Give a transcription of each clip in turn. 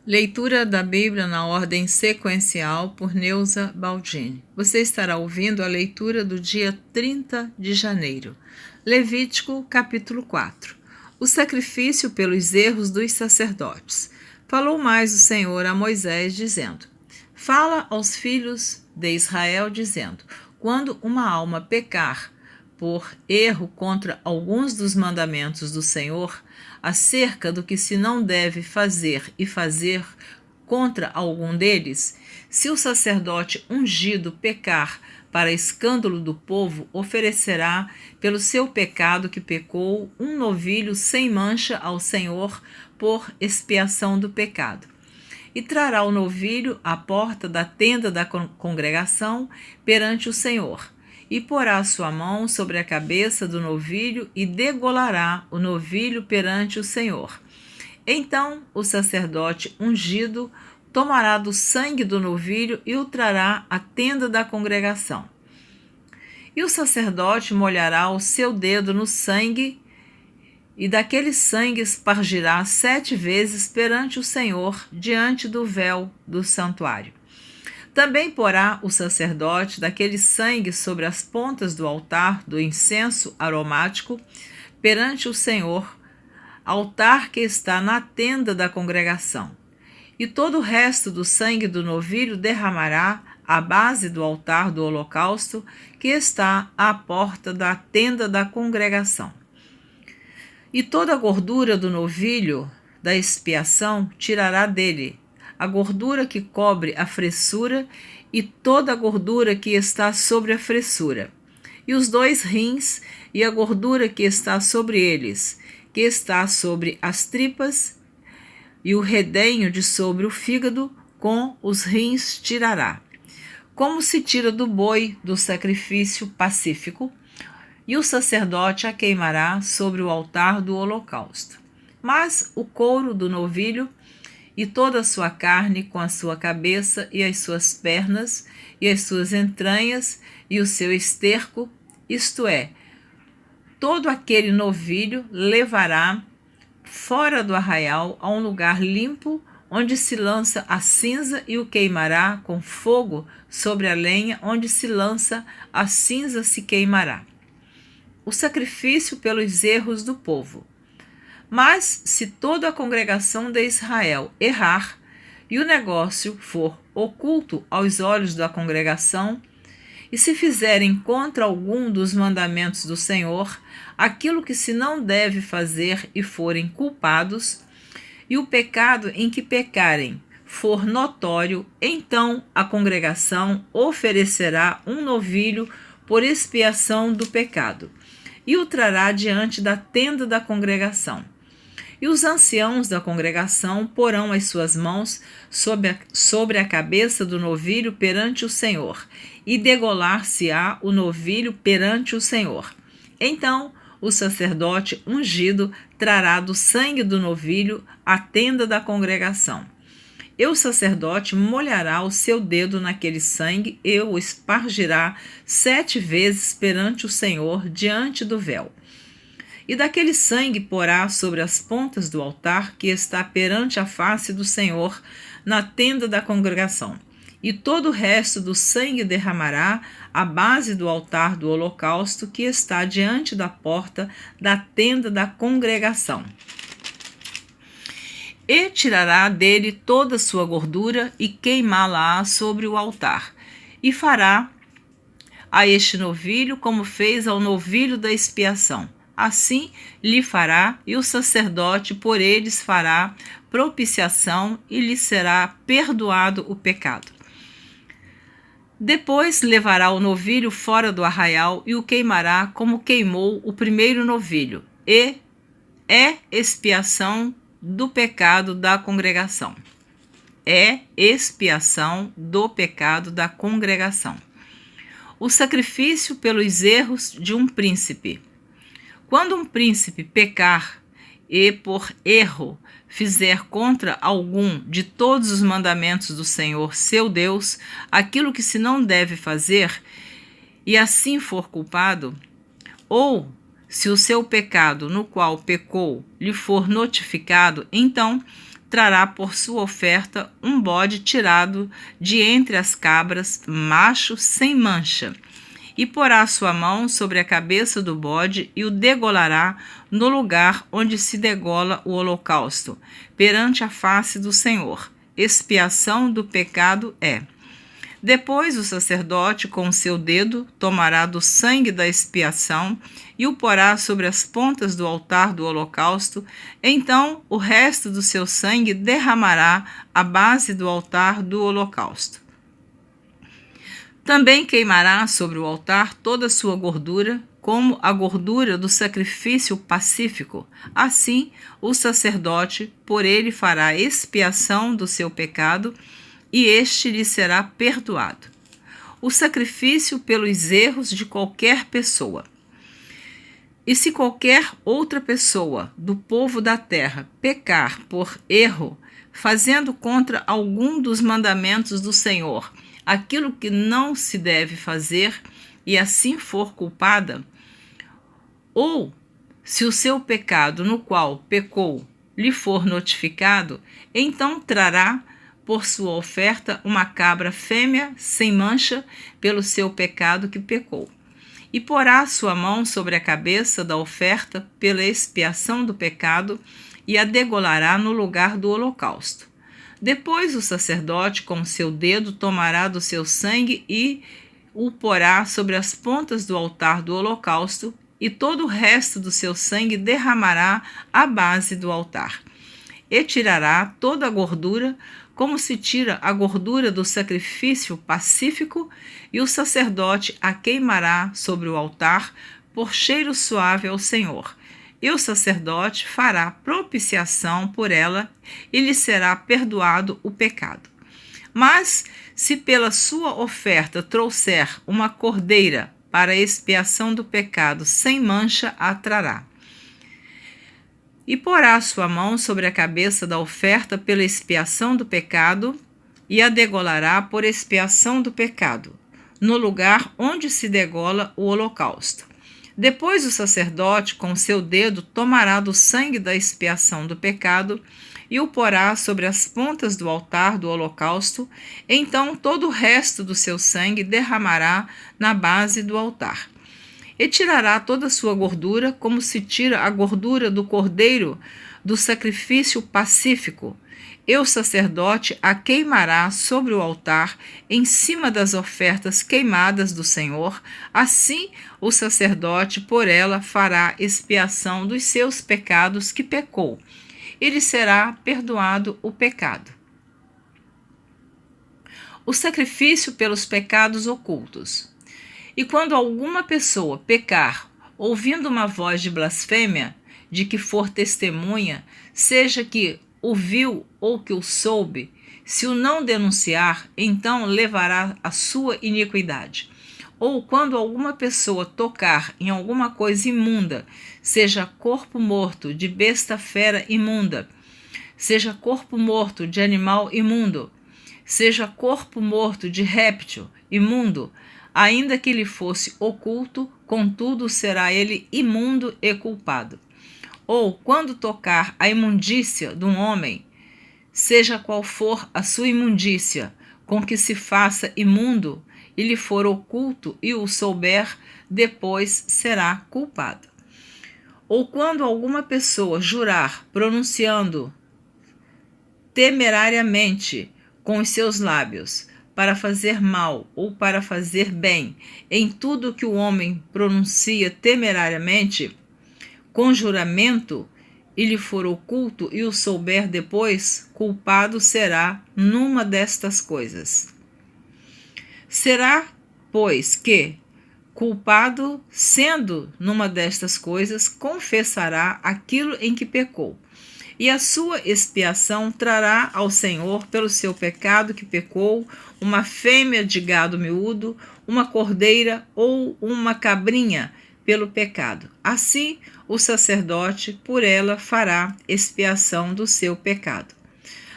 Leitura da Bíblia na ordem sequencial por Neuza Baldini. Você estará ouvindo a leitura do dia 30 de janeiro. Levítico, capítulo 4. O sacrifício pelos erros dos sacerdotes. Falou mais o Senhor a Moisés, dizendo: Fala aos filhos de Israel, dizendo: Quando uma alma pecar por erro contra alguns dos mandamentos do Senhor, acerca do que se não deve fazer e fazer contra algum deles, se o sacerdote ungido pecar para escândalo do povo, oferecerá pelo seu pecado que pecou um novilho sem mancha ao Senhor por expiação do pecado. E trará o novilho à porta da tenda da congregação perante o Senhor, e porá sua mão sobre a cabeça do novilho e degolará o novilho perante o Senhor. Então o sacerdote ungido tomará do sangue do novilho e o trará à tenda da congregação. E o sacerdote molhará o seu dedo no sangue, e daquele sangue espargirá 7 vezes perante o Senhor, diante do véu do santuário. Também porá o sacerdote daquele sangue sobre as pontas do altar do incenso aromático perante o Senhor, altar que está na tenda da congregação. E todo o resto do sangue do novilho derramará à base do altar do holocausto que está à porta da tenda da congregação. E toda a gordura do novilho da expiação tirará dele, a gordura que cobre a fressura e toda a gordura que está sobre a fressura, e os 2 rins e a gordura que está sobre eles, que está sobre as tripas, e o redenho de sobre o fígado, com os rins tirará, como se tira do boi do sacrifício pacífico, e o sacerdote a queimará sobre o altar do holocausto. Mas o couro do novilho e toda a sua carne, com a sua cabeça e as suas pernas e as suas entranhas e o seu esterco, isto é, todo aquele novilho levará fora do arraial a um lugar limpo, onde se lança a cinza, e o queimará com fogo sobre a lenha, onde se lança a cinza se queimará. O sacrifício pelos erros do povo. Mas se toda a congregação de Israel errar, e o negócio for oculto aos olhos da congregação, e se fizerem contra algum dos mandamentos do Senhor, aquilo que se não deve fazer e forem culpados, e o pecado em que pecarem for notório, então a congregação oferecerá um novilho por expiação do pecado, e o trará diante da tenda da congregação. E os anciãos da congregação porão as suas mãos sobre a cabeça do novilho perante o Senhor, e degolar-se-á o novilho perante o Senhor. Então o sacerdote ungido trará do sangue do novilho à tenda da congregação. E o sacerdote molhará o seu dedo naquele sangue e o espargirá 7 vezes perante o Senhor diante do véu. E daquele sangue porá sobre as pontas do altar que está perante a face do Senhor na tenda da congregação. E todo o resto do sangue derramará à base do altar do holocausto que está diante da porta da tenda da congregação. E tirará dele toda a sua gordura e queimá-la sobre o altar. E fará a este novilho como fez ao novilho da expiação. Assim lhe fará, e o sacerdote por eles fará propiciação, e lhe será perdoado o pecado. Depois levará o novilho fora do arraial e o queimará como queimou o primeiro novilho, e é expiação do pecado da congregação. É expiação do pecado da congregação. O sacrifício pelos erros de um príncipe. Quando um príncipe pecar e, por erro, fizer contra algum de todos os mandamentos do Senhor, seu Deus, aquilo que se não deve fazer, e assim for culpado, ou se o seu pecado no qual pecou lhe for notificado, então trará por sua oferta um bode tirado de entre as cabras, macho sem mancha, e porá sua mão sobre a cabeça do bode e o degolará no lugar onde se degola o holocausto, perante a face do Senhor. Expiação do pecado é. Depois o sacerdote, com o seu dedo, tomará do sangue da expiação e o porá sobre as pontas do altar do holocausto. Então o resto do seu sangue derramará à base do altar do holocausto. Também queimará sobre o altar toda a sua gordura, como a gordura do sacrifício pacífico. Assim, o sacerdote por ele fará expiação do seu pecado, e este lhe será perdoado. O sacrifício pelos erros de qualquer pessoa. E se qualquer outra pessoa do povo da terra pecar por erro, fazendo contra algum dos mandamentos do Senhor aquilo que não se deve fazer, e assim for culpada, ou se o seu pecado no qual pecou lhe for notificado, então trará por sua oferta uma cabra fêmea sem mancha pelo seu pecado que pecou, e porá sua mão sobre a cabeça da oferta pela expiação do pecado e a degolará no lugar do holocausto. Depois o sacerdote com seu dedo tomará do seu sangue e o porá sobre as pontas do altar do holocausto, e todo o resto do seu sangue derramará à base do altar. E tirará toda a gordura, como se tira a gordura do sacrifício pacífico, e o sacerdote a queimará sobre o altar por cheiro suave ao Senhor. E o sacerdote fará propiciação por ela, e lhe será perdoado o pecado. Mas, se pela sua oferta trouxer uma cordeira para a expiação do pecado sem mancha, a trará. E porá sua mão sobre a cabeça da oferta pela expiação do pecado, e a degolará por expiação do pecado, no lugar onde se degola o holocausto. Depois o sacerdote, com seu dedo, tomará do sangue da expiação do pecado e o porá sobre as pontas do altar do holocausto. Então todo o resto do seu sangue derramará na base do altar. E tirará toda a sua gordura, como se tira a gordura do cordeiro do sacrifício pacífico. E o sacerdote a queimará sobre o altar, em cima das ofertas queimadas do Senhor. Assim, o sacerdote por ela fará expiação dos seus pecados que pecou, e lhe será perdoado o pecado. O sacrifício pelos pecados ocultos. E quando alguma pessoa pecar, ouvindo uma voz de blasfêmia, de que for testemunha, seja que o viu ou que o soube, se o não denunciar, então levará a sua iniquidade. Ou quando alguma pessoa tocar em alguma coisa imunda, seja corpo morto de besta fera imunda, seja corpo morto de animal imundo, seja corpo morto de réptil imundo, ainda que lhe fosse oculto, contudo será ele imundo e culpado. Ou quando tocar a imundícia de um homem, seja qual for a sua imundícia, com que se faça imundo, e lhe for oculto e o souber, depois será culpado. Ou quando alguma pessoa jurar, pronunciando temerariamente com os seus lábios, para fazer mal ou para fazer bem, em tudo que o homem pronuncia temerariamente, com juramento, e lhe for oculto e o souber depois, culpado será numa destas coisas. Será, pois, que, culpado sendo numa destas coisas, confessará aquilo em que pecou, e a sua expiação trará ao Senhor pelo seu pecado que pecou, uma fêmea de gado miúdo, uma cordeira ou uma cabrinha pelo pecado. Assim, o sacerdote por ela fará expiação do seu pecado.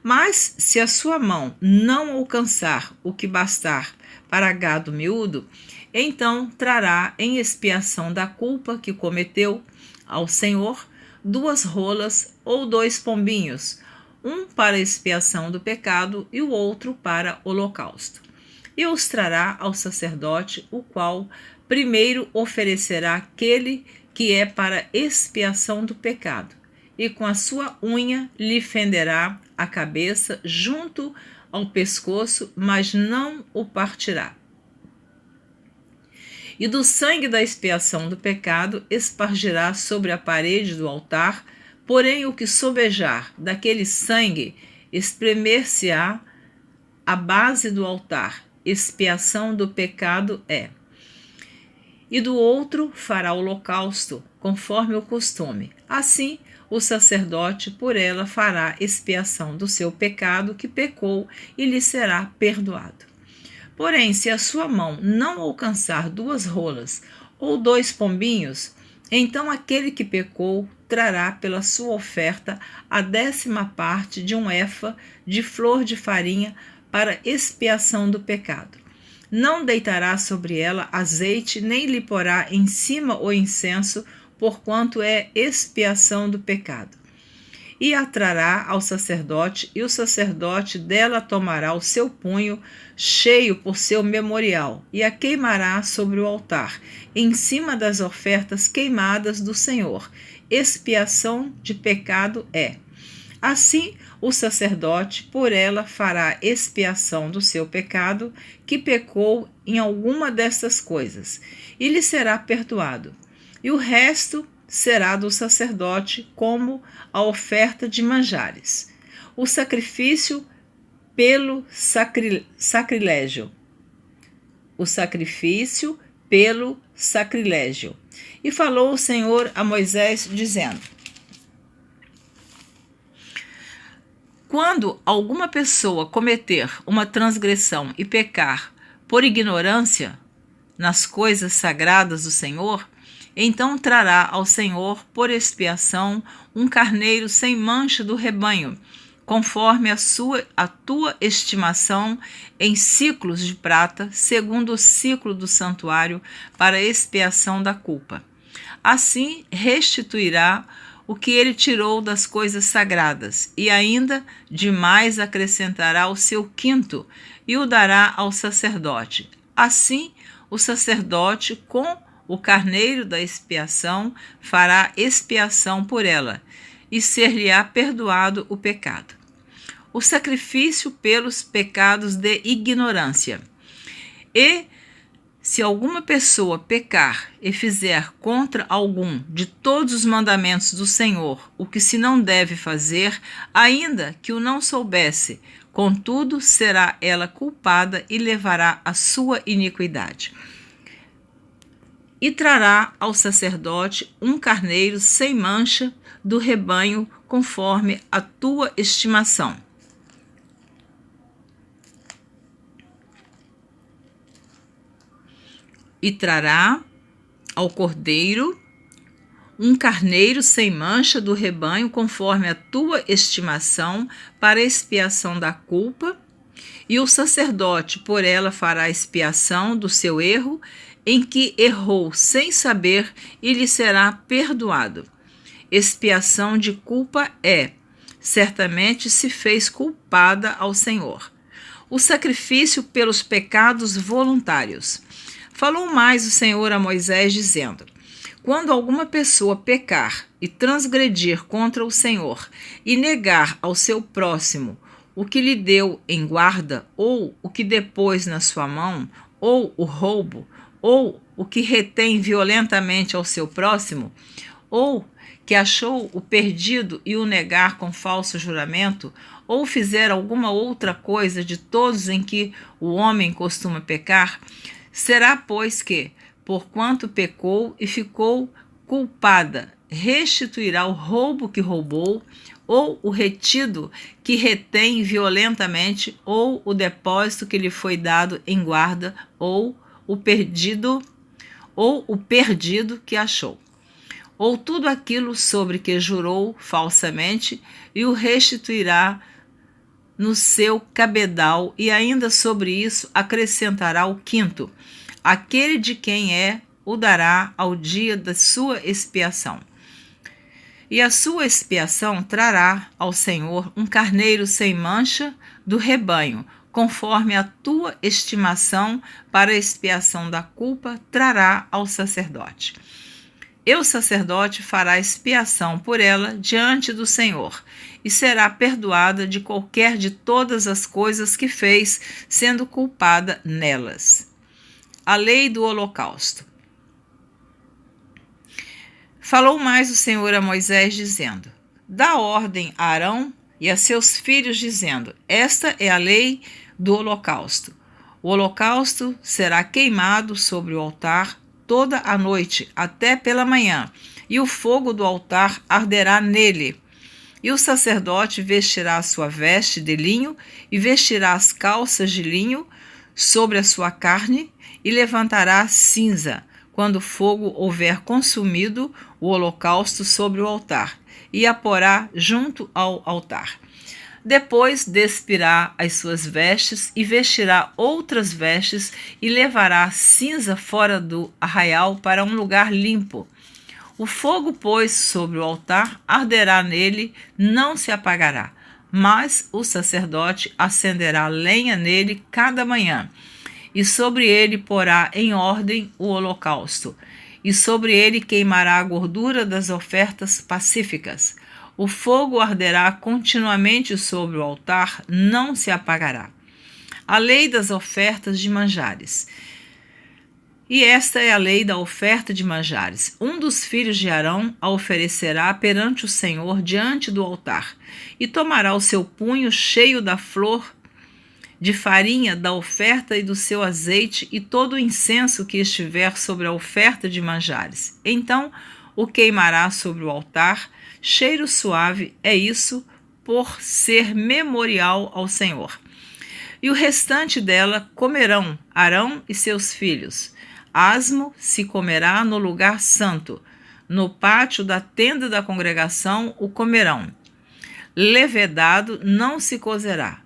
Mas se a sua mão não alcançar o que bastar para gado miúdo, então trará em expiação da culpa que cometeu ao Senhor 2 rolas ou 2 pombinhos, um para expiação do pecado e o outro para holocausto. E os trará ao sacerdote, o qual primeiro oferecerá aquele que é para expiação do pecado, e com a sua unha lhe fenderá a cabeça junto ao pescoço, mas não o partirá. E do sangue da expiação do pecado espargirá sobre a parede do altar, porém o que sobejar daquele sangue espremer-se-á à base do altar, expiação do pecado é. E do outro fará holocausto, conforme o costume. Assim, o sacerdote por ela fará expiação do seu pecado que pecou e lhe será perdoado. Porém, se a sua mão não alcançar 2 rolas ou 2 pombinhos, então aquele que pecou trará pela sua oferta a 10ª parte de um efa de flor de farinha para expiação do pecado. Não deitará sobre ela azeite, nem lhe porá em cima o incenso, porquanto é expiação do pecado. E a trará ao sacerdote, e o sacerdote dela tomará o seu punho, cheio por seu memorial, e a queimará sobre o altar, em cima das ofertas queimadas do Senhor. Expiação de pecado é. Assim, o sacerdote por ela fará expiação do seu pecado, que pecou em alguma destas coisas, e lhe será perdoado. E o resto será do sacerdote como a oferta de manjares. O sacrifício pelo sacrilégio. O sacrifício pelo sacrilégio. E falou o Senhor a Moisés, dizendo: quando alguma pessoa cometer uma transgressão e pecar por ignorância nas coisas sagradas do Senhor, então trará ao Senhor por expiação um carneiro sem mancha do rebanho, conforme a tua estimação em siclos de prata, segundo o siclo do santuário, para expiação da culpa. Assim restituirá o que ele tirou das coisas sagradas, e ainda demais acrescentará o seu quinto, e o dará ao sacerdote. Assim, o sacerdote, com o carneiro da expiação, fará expiação por ela, e ser-lhe-á perdoado o pecado. O sacrifício pelos pecados de ignorância. E se alguma pessoa pecar e fizer contra algum de todos os mandamentos do Senhor o que se não deve fazer, ainda que o não soubesse, contudo será ela culpada e levará a sua iniquidade. E trará ao sacerdote um carneiro sem mancha do rebanho, conforme a tua estimação. E trará ao cordeiro um carneiro sem mancha do rebanho, conforme a tua estimação, para expiação da culpa, e o sacerdote por ela fará expiação do seu erro, em que errou sem saber, e lhe será perdoado. Expiação de culpa é: certamente se fez culpada ao Senhor. O sacrifício pelos pecados voluntários. Falou mais o Senhor a Moisés, dizendo: quando alguma pessoa pecar e transgredir contra o Senhor, e negar ao seu próximo o que lhe deu em guarda, ou o que depôs na sua mão, ou o roubo, ou o que retém violentamente ao seu próximo, ou que achou o perdido e o negar com falso juramento, ou fizer alguma outra coisa de todos em que o homem costuma pecar, será, pois, que, porquanto pecou e ficou culpada, restituirá o roubo que roubou, ou o retido que retém violentamente, ou o depósito que lhe foi dado em guarda, ou o perdido que achou, ou tudo aquilo sobre que jurou falsamente, e o restituirá no seu cabedal, e ainda sobre isso acrescentará o quinto. Aquele de quem é, o dará ao dia da sua expiação. E a sua expiação trará ao Senhor um carneiro sem mancha do rebanho, conforme a tua estimação, para a expiação da culpa, trará ao sacerdote. E o sacerdote fará expiação por ela diante do Senhor, e será perdoada de qualquer de todas as coisas que fez, sendo culpada nelas. A lei do holocausto. Falou mais o Senhor a Moisés, dizendo: Dá ordem a Arão e a seus filhos, dizendo: Esta é a lei do holocausto. O holocausto será queimado sobre o altar toda a noite, até pela manhã, e o fogo do altar arderá nele. E o sacerdote vestirá a sua veste de linho, e vestirá as calças de linho sobre a sua carne, e levantará cinza, quando o fogo houver consumido o holocausto sobre o altar, e a porá junto ao altar. Depois despirá as suas vestes e vestirá outras vestes e levará cinza fora do arraial para um lugar limpo. O fogo, pois, sobre o altar arderá nele, não se apagará, mas o sacerdote acenderá lenha nele cada manhã, e sobre ele porá em ordem o holocausto, e sobre ele queimará a gordura das ofertas pacíficas. O fogo arderá continuamente sobre o altar, não se apagará. A lei das ofertas de manjares. E esta é a lei da oferta de manjares. Um dos filhos de Arão a oferecerá perante o Senhor diante do altar, e tomará o seu punho cheio da flor de farinha da oferta e do seu azeite e todo o incenso que estiver sobre a oferta de manjares. Então o queimará sobre o altar. Cheiro suave é isso, por ser memorial ao Senhor. E o restante dela comerão Arão e seus filhos. Asmo se comerá no lugar santo. No pátio da tenda da congregação o comerão. Levedado não se cozerá.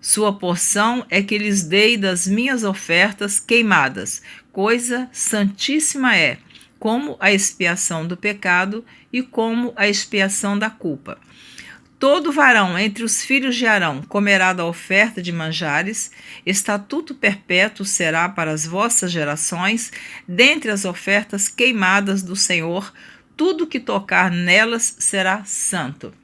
Sua porção é que lhes dei das minhas ofertas queimadas. Coisa santíssima é, como a expiação do pecado e como a expiação da culpa. Todo varão entre os filhos de Arão comerá da oferta de manjares, estatuto perpétuo será para as vossas gerações, dentre as ofertas queimadas do Senhor, tudo que tocar nelas será santo.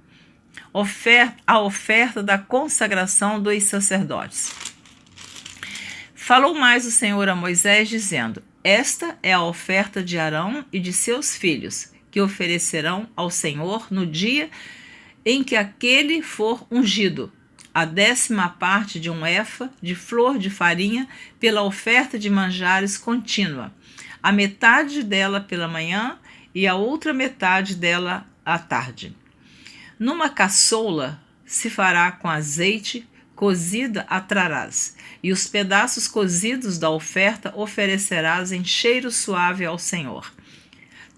A oferta da consagração dos sacerdotes. Falou mais o Senhor a Moisés, dizendo: Esta é a oferta de Arão e de seus filhos, que oferecerão ao Senhor no dia em que aquele for ungido, a 10ª parte de um efa de flor de farinha pela oferta de manjares contínua, a metade dela pela manhã e a outra metade dela à tarde. Numa caçoula se fará com azeite, cozida a trarás, e os pedaços cozidos da oferta oferecerás em cheiro suave ao Senhor.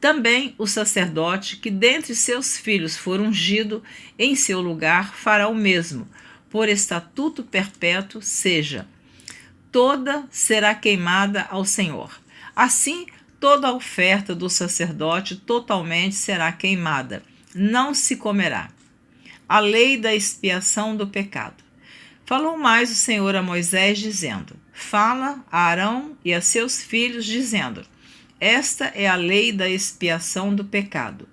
Também o sacerdote que dentre seus filhos for ungido em seu lugar fará o mesmo, por estatuto perpétuo seja. Toda será queimada ao Senhor. Assim, toda a oferta do sacerdote totalmente será queimada, não se comerá. A lei da expiação do pecado. Falou mais o Senhor a Moisés, dizendo: Fala a Arão e a seus filhos, dizendo: Esta é a lei da expiação do pecado.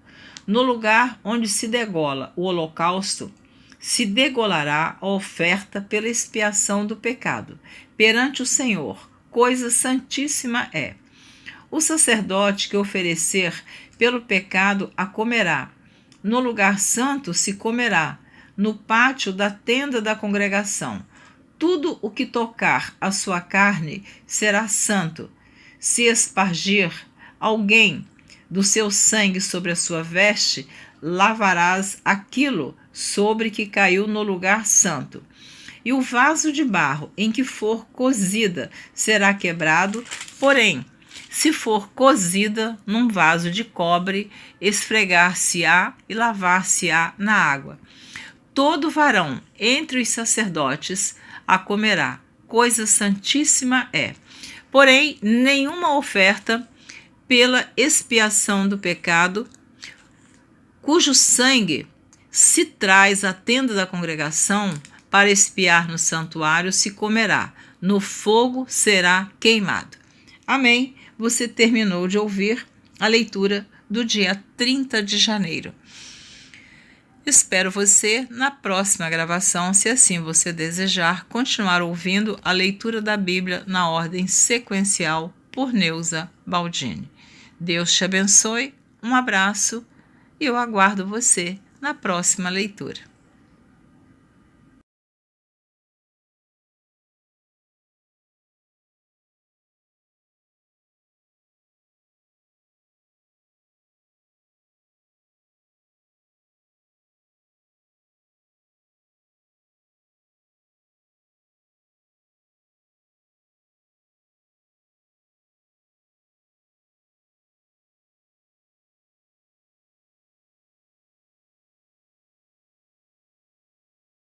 No lugar onde se degola o holocausto, se degolará a oferta pela expiação do pecado. Perante o Senhor, coisa santíssima é. O sacerdote que oferecer pelo pecado a comerá. No lugar santo se comerá, no pátio da tenda da congregação. Tudo o que tocar a sua carne será santo. Se espargir alguém do seu sangue sobre a sua veste, lavarás aquilo sobre que caiu no lugar santo. E o vaso de barro em que for cozida será quebrado, porém, se for cozida num vaso de cobre, esfregar-se-á e lavar-se-á na água. Todo varão entre os sacerdotes a comerá, coisa santíssima é. Porém, nenhuma oferta pela expiação do pecado cujo sangue se traz à tenda da congregação para expiar no santuário, se comerá, no fogo será queimado. Amém? Você terminou de ouvir a leitura do dia 30 de janeiro. Espero você na próxima gravação, se assim você desejar, continuar ouvindo a leitura da Bíblia na ordem sequencial por Neuza Baldini. Deus te abençoe, um abraço e eu aguardo você na próxima leitura.